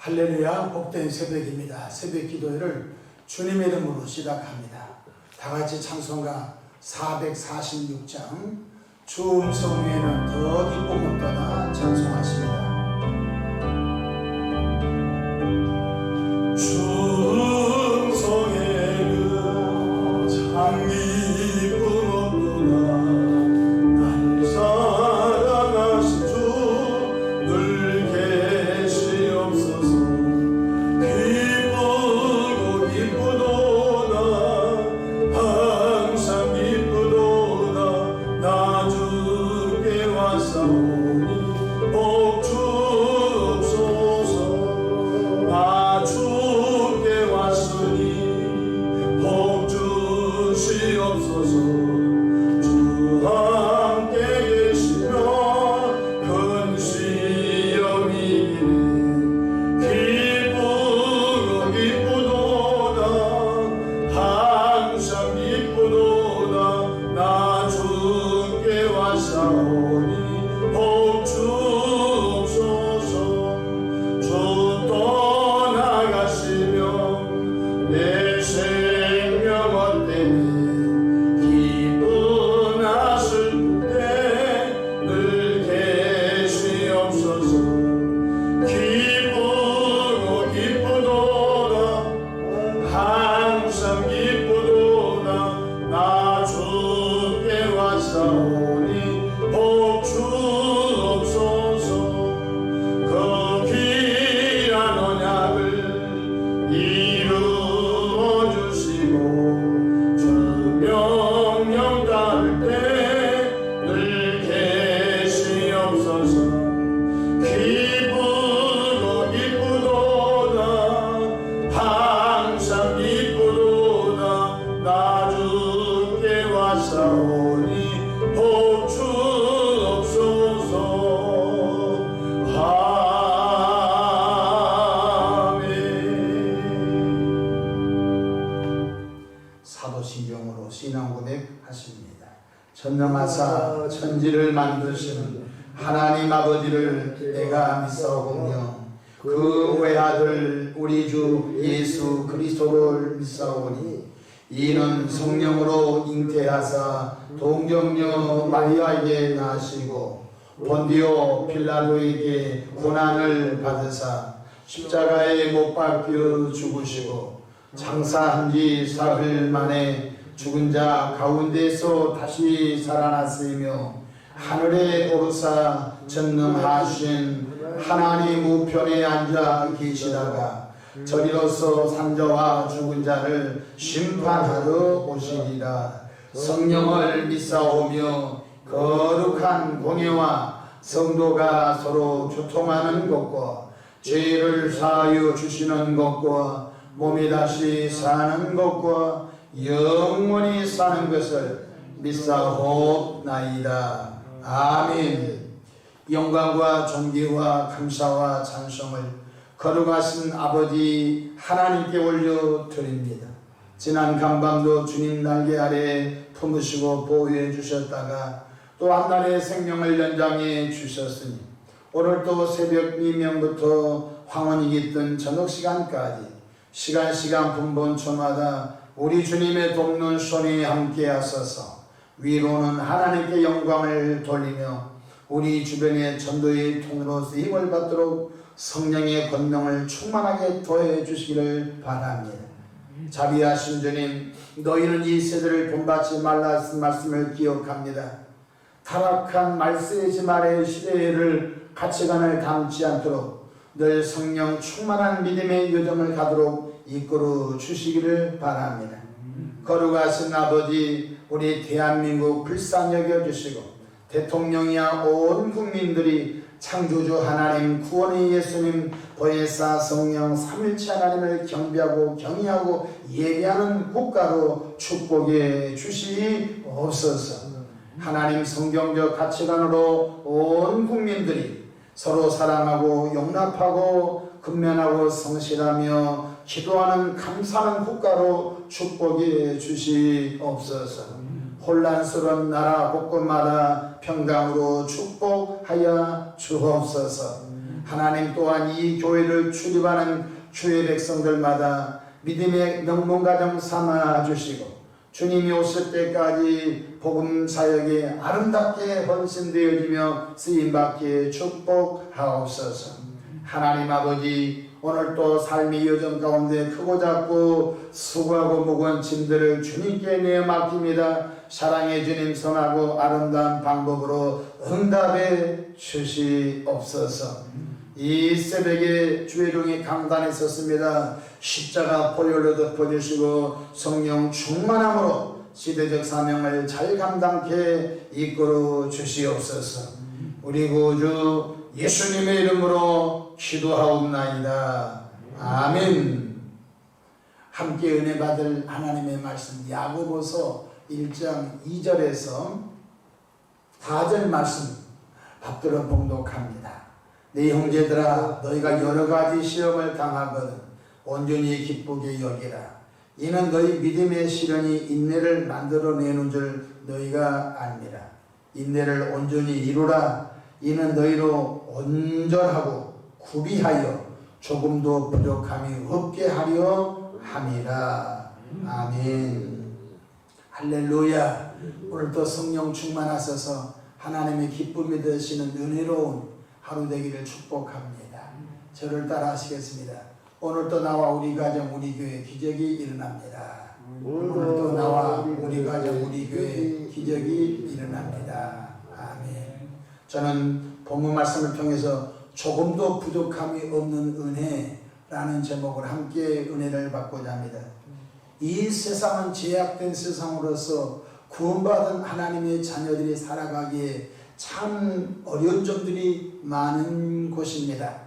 할렐루야, 복된 새벽입니다. 새벽 기도회를 주님의 이름으로 시작합니다. 다같이 찬송가 446장 주 음성 위에는 더 기쁨 없도다 찬송하십니다. 주 음성에는 참 기쁨 없도다 날 사랑하신 주 늘 계시옵소서. 기쁘고 기쁘도다 항상 기쁘도다 나 주께 왔사오니 복 주옵소서. 나 주께 왔으니 복 주시옵소서. 주 함께 계시면 큰 시험이 기쁘고 기쁘도다 항상 기쁘도다 나 주께 왔사오니 복 주옵소서. 주 떠나가시면 내 생명 헛되니 기쁘나 슬플 때 늘 계시옵소서. 기쁘고 기쁘도다 항상 기쁘도다 나 주께 왔사오니 복 주옵소서. 그 귀한 언약을 이루어 주시고 주 명령 따를 때 늘 계시옵소서. 기쁘고 기쁘도다 항상 기쁘도다 나 주께 왔사오니 복 주옵소서. 아멘. 사도신경으로 신앙 고백하십니다. 전능하사 천지를 만드시는 하나님 아버지를 내가 믿사오며 그 외아들 우리 주 예수 그리스도를 믿사오니 이는 성령으로 잉태하사 동정녀 마리아에게 나시고 본디오 필라도에게 고난을 받으사 십자가에 못 박혀 죽으시고 장사한 지 사흘 만에 죽은 자 가운데서 다시 살아났으며 하늘에 오르사 전능하신 하나님 우편에 앉아 계시다가 저리로서 산자와 죽은 자를 심판하러 오시리라. 성령을 믿사오며 거룩한 공예와 성도가 서로 교통하는 것과 죄를 사하여 주시는 것과 몸이 다시 사는 것과 영원히 사는 것을 믿사옵나이다. 아멘. 영광과 존귀와 감사와 찬송을 거룩하신 아버지 하나님께 올려드립니다. 지난 간밤도 주님 날개 아래 품으시고 보호해 주셨다가 또 한날의 생명을 연장해 주셨으니 오늘 또 새벽 미명부터 황혼이 깃든 저녁 시간까지 시간 분본초마다 우리 주님의 돕는 손이 함께 하소서. 위로는 하나님께 영광을 돌리며 우리 주변의 전도의 통로로 쓰임을 받도록 성령의 권능을 충만하게 더해 주시기를 바랍니다. 자비하신 주님, 너희는 이 세대를 본받지 말라는 말씀을 기억합니다. 타락한 말세지 말의 시대를 가치관을 담지 않도록 늘 성령 충만한 믿음의 요정을 가도록 이끌어 주시기를 바랍니다. 거룩하신 아버지, 우리 대한민국 불쌍히 여겨주시고 대통령이야 온 국민들이 창조주 하나님, 구원의 예수님, 보혜사 성령 삼일체 하나님을 경배하고 경외하고 예배하는 국가로 축복해 주시옵소서. 하나님 성경적 가치관으로 온 국민들이 서로 사랑하고 용납하고 근면하고 성실하며 기도하는 감사하는 국가로 축복해 주시옵소서. 혼란스러운 나라 곳곳마다 평강으로 축복하여 주옵소서. 하나님 또한 이 교회를 출입하는 주의 백성들마다 믿음의 명문가정 삼아 주시고 주님이 오실 때까지 복음 사역에 아름답게 헌신되어지며 쓰임받기에 축복하옵소서. 하나님 아버지, 오늘 또 삶의 여정 가운데 크고 작고 수고하고 무거운 짐들을 주님께 내어 맡깁니다. 사랑의 주님 선하고 아름다운 방법으로 응답해 주시옵소서. 이 새벽에 주의 종이 강단에 섰습니다. 십자가 보혈로 덮어주시고 성령 충만함으로 시대적 사명을 잘 감당케 이끌어 주시옵소서. 우리 구주 예수님의 이름으로 기도하옵나이다. 아멘. 함께 은혜 받을 하나님의 말씀 야고보서 1장 2절에서 4절 말씀 받들어 봉독합니다. 내 형제들아, 너희가 여러가지 시험을 당하거든 온전히 기쁘게 여기라. 이는 너희 믿음의 시련이 인내를 만들어내는 줄 너희가 압니다. 인내를 온전히 이루라. 이는 너희로 온전하고 구비하여 조금도 부족함이 없게 하려 함이라. 아멘. 할렐루야. 오늘도 성령 충만하셔서 하나님의 기쁨이 되시는 은혜로운 하루 되기를 축복합니다. 저를 따라 하시겠습니다. 오늘도 나와 우리 가정 우리 교회 기적이 일어납니다. 오늘도 나와 우리 가정 우리 교회 기적이 일어납니다. 아멘. 저는 본문 말씀을 통해서 조금도 부족함이 없는 은혜라는 제목을 함께 은혜를 받고자 합니다. 이 세상은 죄악된 세상으로서 구원받은 하나님의 자녀들이 살아가기에 참 어려운 점들이 많은 곳입니다.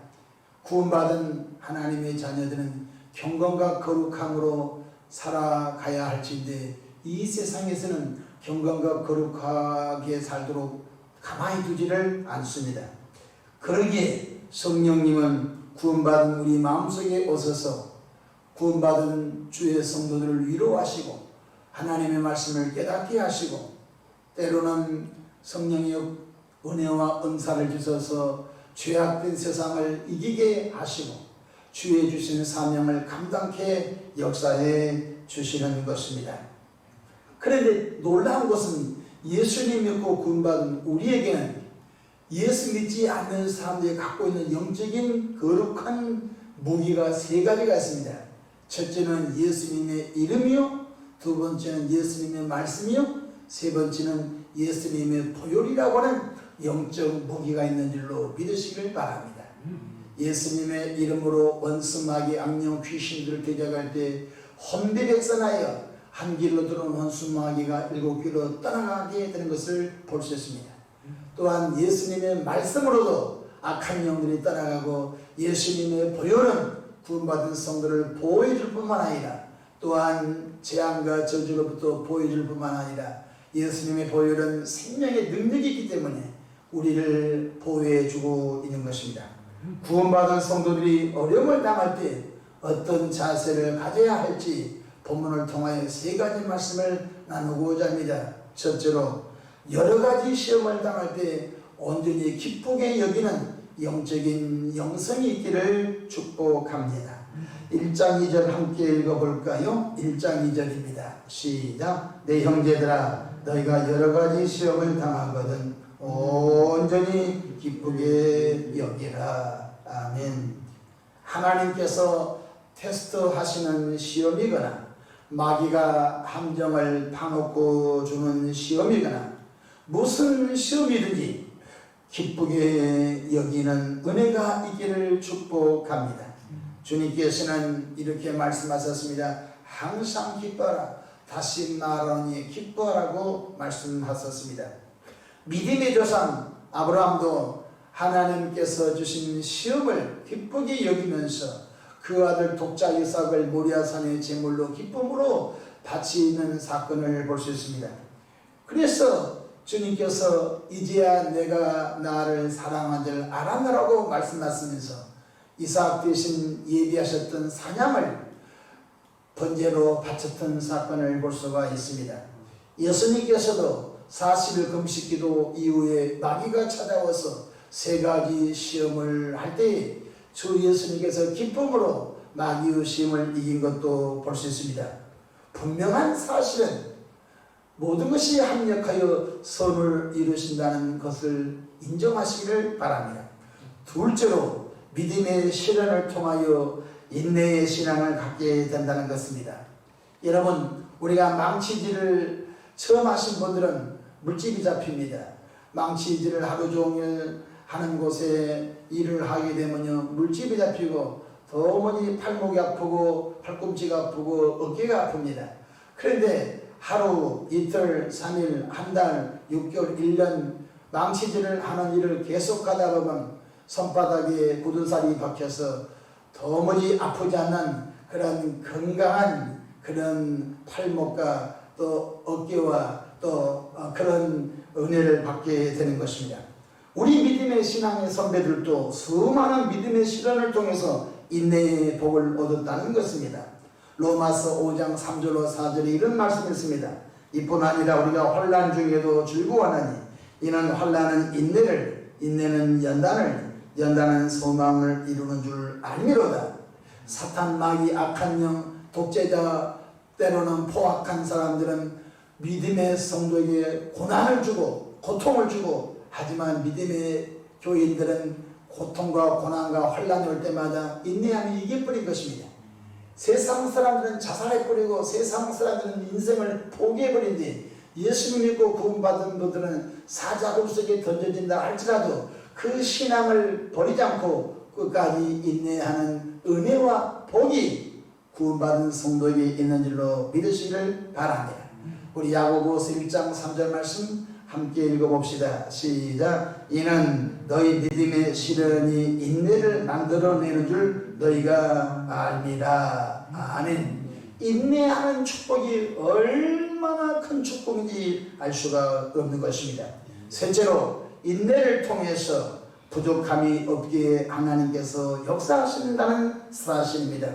구원받은 하나님의 자녀들은 경건과 거룩함으로 살아가야 할지인데 이 세상에서는 경건과 거룩하게 살도록 가만히 두지를 않습니다. 그러기에 성령님은 구원받은 우리 마음속에 오셔서 구원받은 주의 성도들을 위로하시고 하나님의 말씀을 깨닫게 하시고 때로는 성령의 은혜와 은사를 주셔서 죄악된 세상을 이기게 하시고 주의 주신 사명을 감당케 역사해 주시는 것입니다. 그런데 놀라운 것은 예수님 믿고 구원받은 우리에게는 예수 믿지 않는 사람들이 갖고 있는 영적인 거룩한 무기가 세 가지가 있습니다. 첫째는 예수님의 이름이요, 두 번째는 예수님의 말씀이요, 세 번째는 예수님의 보혈이라고 하는 영적 무기가 있는 줄로 믿으시길 바랍니다. 예수님의 이름으로 원수 마귀 악령 귀신들을 대적할 때 혼비백산하여 한 길로 들어온 원수 마귀가 7길로 떠나가게 되는 것을 볼 수 있습니다. 또한 예수님의 말씀으로도 악한 영들이 떠나가고 예수님의 보혈은 구원받은 성도를 보호해 줄 뿐만 아니라 또한 재앙과 저주로부터 보호해 줄 뿐만 아니라 예수님의 보혈은 생명의 능력이 있기 때문에 우리를 보호해 주고 있는 것입니다. 구원받은 성도들이 어려움을 당할 때 어떤 자세를 가져야 할지 본문을 통하여 세 가지 말씀을 나누고자 합니다. 첫째로 여러 가지 시험을 당할 때 온전히 기쁘게 여기는 영적인 영성이 있기를 축복합니다. 1장 2절 함께 읽어볼까요? 1장 2절입니다. 시작. 내 형제들아, 너희가 여러 가지 시험을 당하거든 온전히 기쁘게 여기라. 아멘. 하나님께서 테스트하시는 시험이거나 마귀가 함정을 파놓고 주는 시험이거나 무슨 시험이든지 기쁘게 여기는 은혜가 있기를 축복합니다. 주님께서는 이렇게 말씀하셨습니다. 항상 기뻐하라. 다시 말하노니 기뻐하라고 말씀하셨습니다. 믿음의 조상 아브라함도 하나님께서 주신 시험을 기쁘게 여기면서 그 아들 독자 이삭을 모리아산의 제물로 기쁨으로 바치는 사건을 볼 수 있습니다. 그래서 주님께서 이제야 내가 나를 사랑한 줄 알았노라고 말씀하시면서 이삭 대신 예비하셨던 사냥을 번제로 바쳤던 사건을 볼 수가 있습니다. 예수님께서도 40일 금식기도 이후에 마귀가 찾아와서 세 가지 시험을 할 때 주 예수님께서 기쁨으로 마귀의 시험을 이긴 것도 볼 수 있습니다. 분명한 사실은 모든 것이 합력하여 선을 이루신다는 것을 인정하시기를 바랍니다. 둘째로 믿음의 시련을 통하여 인내의 신앙을 갖게 된다는 것입니다. 여러분, 우리가 망치질을 처음 하신 분들은 물집이 잡힙니다. 망치질을 하루 종일 하는 곳에 일을 하게 되면요, 물집이 잡히고 도무지 팔목이 아프고 팔꿈치가 아프고 어깨가 아픕니다. 그런데 하루, 이틀, 3일, 한 달, 6개월, 1년 망치질을 하는 일을 계속하다 보면 손바닥에 굳은 살이 박혀서 도무지 아프지 않는 그런 건강한 그런 팔목과 또 어깨와 또 그런 은혜를 받게 되는 것입니다. 우리 믿음의 신앙의 선배들도 수많은 믿음의 시련을 통해서 인내의 복을 얻었다는 것입니다. 로마서 5장 3절로 4절에 이런 말씀이 있습니다. 이뿐 아니라 우리가 환난 중에도 즐거워하나니 이는 환난은 인내를, 인내는 연단을, 연단은 소망을 이루는 줄 알미로다. 사탄, 마귀, 악한 영, 독재자, 때로는 포악한 사람들은 믿음의 성도에게 고난을 주고 고통을 주고, 하지만 믿음의 교인들은 고통과 고난과 환난이 올 때마다 인내하며 이겨버린 것입니다. 세상 사람들은 자살해버리고 세상 사람들은 인생을 포기해버린 뒤 예수를 믿고 구원받은 분들은 사자굴 속에 던져진다 할지라도 그 신앙을 버리지 않고 끝까지 인내하는 은혜와 복이 구원받은 성도에게 있는 줄로 믿으시기를 바랍니다. 우리 야고보서 1장 3절 말씀 함께 읽어봅시다. 시작. 이는 너희 믿음의 시련이 인내를 만들어내는 줄 너희가 압니다. 아멘. 인내하는 축복이 얼마나 큰 축복인지 알 수가 없는 것입니다. 셋째로 인내를 통해서 부족함이 없기에 하나님께서 역사하신다는 사실입니다.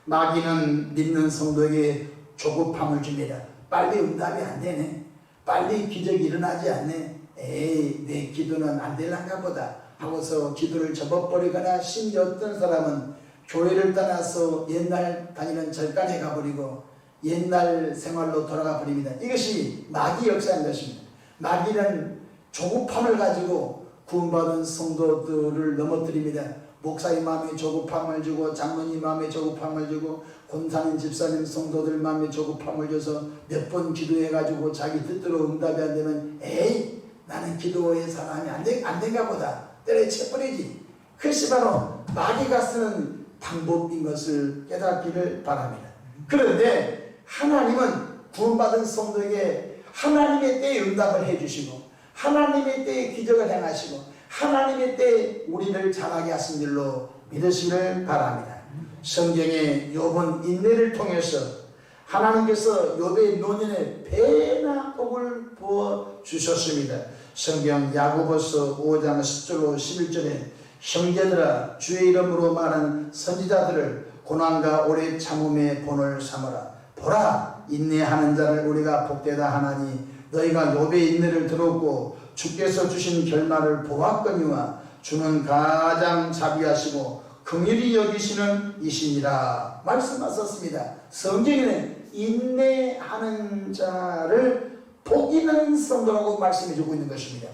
마귀는 믿는 성도에게 조급함을 줍니다. 빨리 응답이 안 되네. 빨리 기적이 일어나지 않네. 에이, 내 기도는 안 될란가 보다 하고서 기도를 접어버리거나, 심지어 어떤 사람은 교회를 떠나서 옛날 다니는 절간에 가버리고 옛날 생활로 돌아가 버립니다. 이것이 마귀 역사인 것입니다. 마귀는 조급함을 가지고 구원받은 성도들을 넘어뜨립니다. 목사의 마음에 조급함을 주고, 장로님 마음에 조급함을 주고, 권사님, 집사님, 성도들 마음에 조급함을 줘서 몇 번 기도해가지고 자기 뜻대로 응답이 안 되면 에이, 나는 기도의 사람이 안 된가 보다 때려쳐버리지. 그것이 바로 마귀가 쓰는 방법인 것을 깨닫기를 바랍니다. 그런데 하나님은 구원받은 성도에게 하나님의 때에 응답을 해주시고, 하나님의 때에 기적을 행하시고, 하나님의 때에 우리를 자라게 하신 줄로 믿으시기를 바랍니다. 성경에 욥은 인내를 통해서 하나님께서 욥의 노년에 배나 복을 부어 주셨습니다. 성경 야고보서 5장 10절로 11절에 형제들아, 주의 이름으로 말하는 선지자들을 고난과 오래 참음의 본을 삼으라. 보라, 인내하는 자를 우리가 복되다 하나니 너희가 욥의 인내를 들었고 주께서 주신 결말을 보았거니와 주는 가장 자비하시고 긍휼히 여기시는 이시니라 말씀하셨습니다. 성경에는 인내하는 자를 복 있는 성도라고 말씀해주고 있는 것입니다.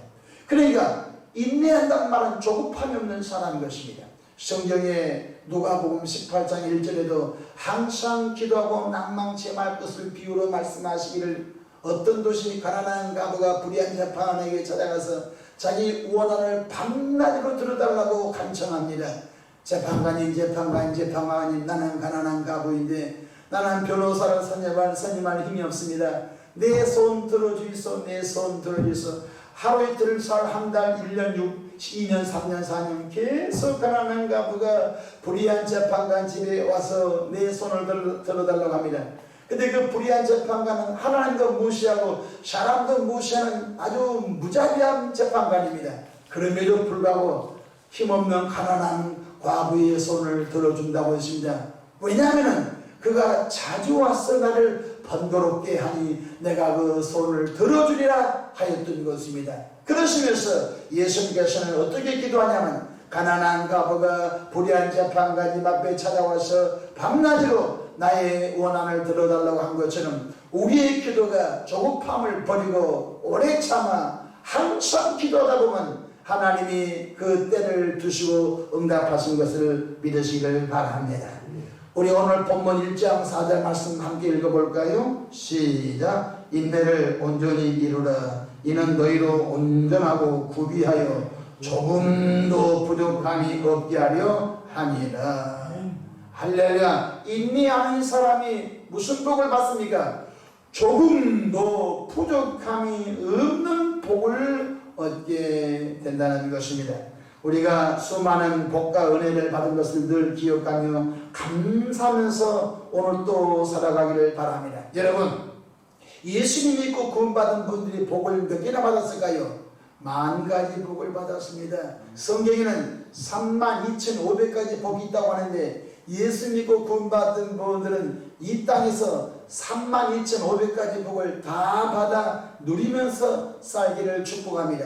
그러니까 인내한다는 말은 조급함이 없는 사람인 것입니다. 성경에 누가복음 18장 1절에도 항상 기도하고 낭망치 말 것을 비유로 말씀하시기를, 어떤 도시 가난한 가부가 불의한 재판관에게 찾아가서 자기 원한을 밤낮으로 들어달라고 간청합니다. 재판관님, 나는 가난한 가부인데 나는 변호사를 선임할 힘이 없습니다. 내 손 들어주이소, 내 손 들어주이소. 하루 이틀, 한 달, 1년, 2년, 3년, 4년 계속 가난한 가부가 불의한 재판관 집에 와서 내 손을 들어달라고 합니다. 근데 그 불의한 재판관은 하나님도 무시하고 사람도 무시하는 아주 무자비한 재판관입니다. 그럼에도 불구하고 힘없는 가난한 과부의 손을 들어준다고 했습니다. 왜냐하면 그가 자주 와서 나를 번거롭게 하니 내가 그 손을 들어주리라 하였던 것입니다. 그러시면서 예수님께서는 어떻게 기도하냐면 가난한 과부가 불의한 재판관님 앞에 찾아와서 밤낮으로 나의 원한을 들어달라고 한 것처럼 우리의 기도가 조급함을 버리고 오래 참아 한참 기도하다 보면 하나님이 그 때를 두시고 응답하신 것을 믿으시기를 바랍니다. 우리 오늘 본문 1장 4절 말씀 함께 읽어볼까요? 시작. 인내를 온전히 이루라. 이는 너희로 온전하고 구비하여 조금도 부족함이 없게 하려 함이라. 할렐루야. 인내하는 사람이 무슨 복을 받습니까? 조금도 부족함이 없는 복을 얻게 된다는 것입니다. 우리가 수많은 복과 은혜를 받은 것을 늘 기억하며 감사하면서 오늘 또 살아가기를 바랍니다. 여러분, 예수님 믿고 구원받은 분들이 복을 몇 개나 받았을까요? 10,000가지 복을 받았습니다. 성경에는 32,500가지 복이 있다고 하는데 예수 믿고 구원받은 분들은 이 땅에서 32,500가지 복을 다 받아 누리면서 살기를 축복합니다.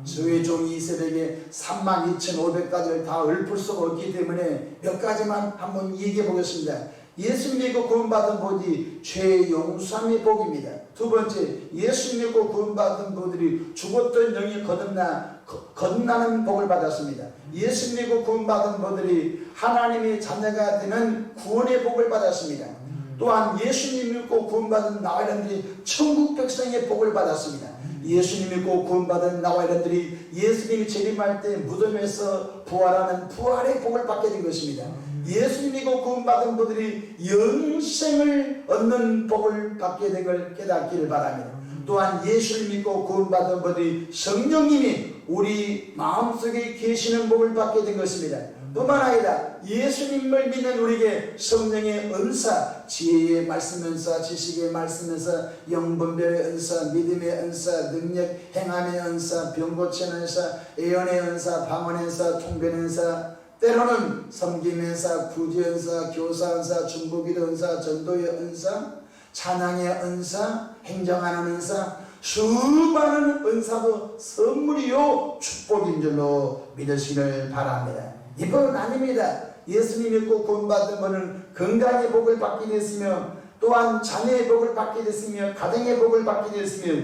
저의 종이 이스라엘에게 32,500가지를 다 읊을 수가 없기 때문에 몇 가지만 한번 얘기해 보겠습니다. 예수 믿고 구원받은 복이 죄 용서함의 복입니다. 두 번째, 예수 믿고 구원받은 분들이 죽었던 영이 거듭나는 복을 받았습니다. 예수 믿고 구원받은 분들이 하나님의 자녀가 되는 구원의 복을 받았습니다. 또한 예수님 믿고 구원받은 나와 여러분들이 천국 백성의 복을 받았습니다. 예수님 믿고 구원받은 나와 여러분들이 예수님이 재림할 때 무덤에서 부활하는 부활의 복을 받게 된 것입니다. 예수님 믿고 구원받은 분들이 영생을 얻는 복을 받게 된 걸 깨닫기를 바랍니다. 또한 예수를 믿고 구원받은 분들이 성령님이 우리 마음속에 계시는 복을 받게 된 것입니다. 뿐만 아니라 예수님을 믿는 우리에게 성령의 은사, 지혜의 말씀 은사, 지식의 말씀 은사, 영분별의 은사, 믿음의 은사, 능력 행함의 은사, 병 고치는 은사, 예언의 은사, 방언의 은사, 통변의 은사, 때로는 섬김의 은사, 구제 은사, 교사 은사, 중보기도 은사, 전도의 은사, 찬양의 은사, 행정하는 은사, 수많은 은사도 선물이요 축복인 줄로 믿으시기를 바랍니다. 이건 아닙니다. 예수님 믿고 구원받은 분은 건강의 복을 받게 됐으며 또한 자녀의 복을 받게 됐으며 가정의 복을 받게 됐으며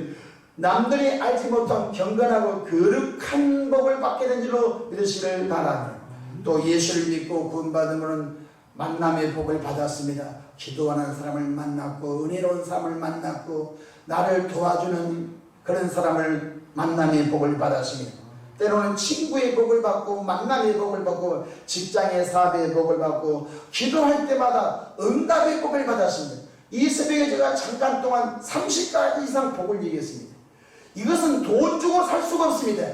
남들이 알지 못한 경건하고 거룩한 복을 받게 된 줄로 믿으시기를 바랍니다. 또 예수를 믿고 구원받은 분은 만남의 복을 받았습니다. 기도하는 사람을 만났고 은혜로운 사람을 만났고 나를 도와주는 그런 사람을 만남의 복을 받았습니다. 때로는 친구의 복을 받고 만남의 복을 받고 직장의 사업의 복을 받고 기도할 때마다 응답의 복을 받았습니다. 이 새벽에 제가 잠깐 동안 30가지 이상 복을 얘기했습니다. 이것은 돈 주고 살 수가 없습니다.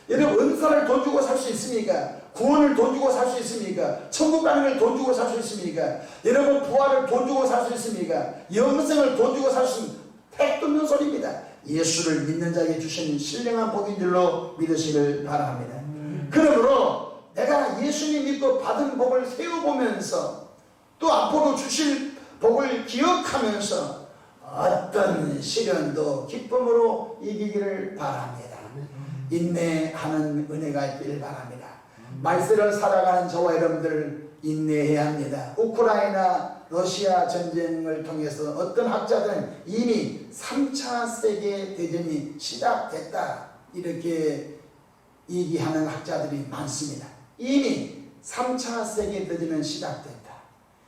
여러분, 은사를 돈 주고 살 수 있습니까? 구원을 돈 주고 살 수 있습니까? 천국 가는 걸 돈 주고 살 수 있습니까? 여러분, 부활을 돈 주고 살 수 있습니까? 영생을 돈 주고 살 수 있습니까? 택도 없는 소리입니다. 예수를 믿는 자에게 주신 신령한 복인 줄로 믿으시길 바랍니다. 그러므로 내가 예수님 믿고 받은 복을 세워보면서 또 앞으로 주실 복을 기억하면서 어떤 시련도 기쁨으로 이기기를 바랍니다. 인내하는 은혜가 있기를 바랍니다. 말세를 살아가는 저와 여러분들 인내해야 합니다. 우크라이나 러시아 전쟁을 통해서 어떤 학자들은 이미 3차 세계대전이 시작됐다 이렇게 얘기하는 학자들이 많습니다. 이미 3차 세계대전은 시작됐다.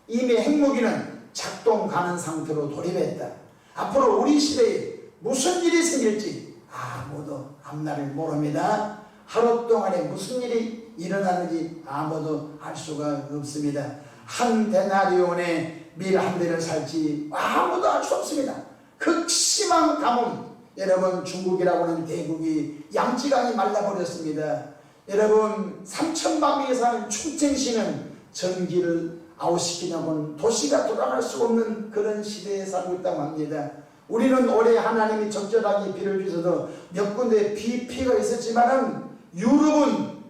이미 핵무기는 작동 가는 상태로 돌입했다. 앞으로 우리 시대에 무슨 일이 생길지 아무도 앞날을 모릅니다. 하루 동안에 무슨 일이 일어나는지 아무도 알 수가 없습니다. 한 데나리온에 밀 한 대를 살지 아무도 알 수 없습니다. 극심한 가뭄. 여러분, 중국이라고 하는 대국이 양지강이 말라버렸습니다. 여러분, 3,000만 명이 사는 충청시는 전기를 아웃시키냐고는 도시가 돌아갈 수 없는 그런 시대에 살고 있다고 합니다. 우리는 올해 하나님이 적절하게 비를 주셔서 몇 군데 비피가 있었지만은 유럽은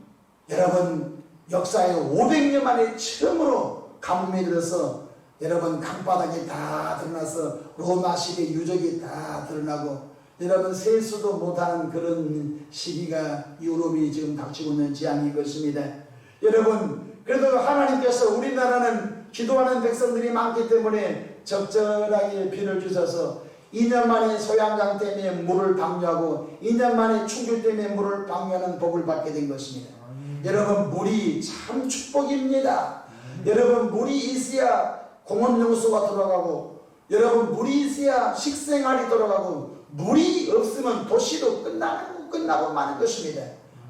여러분 역사에 500년 만에 처음으로 가뭄이 들어서 여러분 강바닥이 다 드러나서 로마 시대 유적이 다 드러나고 여러분 세수도 못하는 그런 시기가 유럽이 지금 닥치고 있는 지향인 것입니다. 여러분 그래도 하나님께서 우리나라는 기도하는 백성들이 많기 때문에 적절하게 비를 주셔서 2년 만에 소양강 때문에 물을 방류하고 2년 만에 충주 때문에 물을 방류하는 복을 받게 된 것입니다. 여러분 물이 참 축복입니다. 여러분 물이 있어야 공원 용수가 돌아가고 여러분 물이 있어야 식생활이 돌아가고 물이 없으면 도시도 끝나고 마는 것입니다.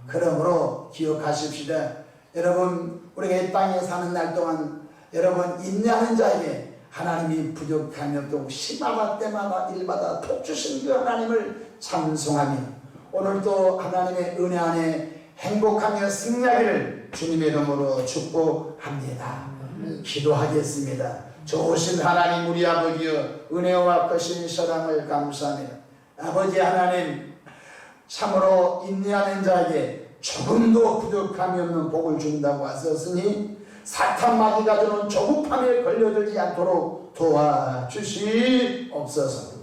그러므로 기억하십시다. 여러분 우리가 이 땅에 사는 날 동안 여러분 인내하는 자에게 하나님이 부족함이 없고 시마다 때마다 일마다 복 주신 그 하나님을 찬송하며 오늘도 하나님의 은혜 안에 행복하며 승리하기를 주님의 이름으로 축복합니다. 기도하겠습니다. 좋으신 하나님 우리 아버지여 은혜와 크신 사랑을 감사하며 아버지 하나님 참으로 인내하는 자에게 조금도 부족함이 없는 복을 준다고 하셨으니 사탄 마귀가 주는 조급함에 걸려들지 않도록 도와주시옵소서.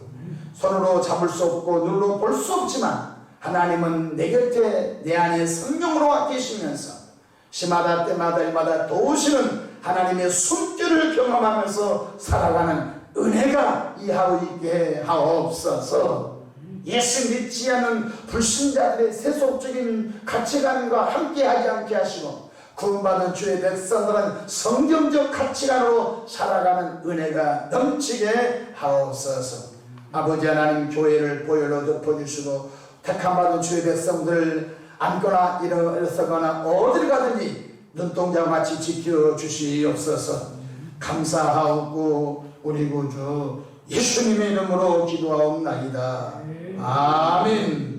손으로 잡을 수 없고 눈으로 볼 수 없지만 하나님은 내 곁에 내 안에 성령으로 와 계시면서 시마다 때마다 일마다 도우시는 하나님의 숨결을 경험하면서 살아가는 은혜가 이하고 있게 하옵소서. 예수 믿지 않는 불신자들의 세속적인 가치관과 함께하지 않게 하시고 구원받은 주의 백성들은 성경적 가치관으로 살아가는 은혜가 넘치게 하옵소서. 아버지 하나님 교회를 보혈로 덮어주시고 택함받은 주의 백성들을 앉거나 일어서거나 어딜 가든지 눈동자와 같이 지켜주시옵소서. 감사하옵고 우리 구주 예수님의 이름으로 기도하옵나이다. 아멘.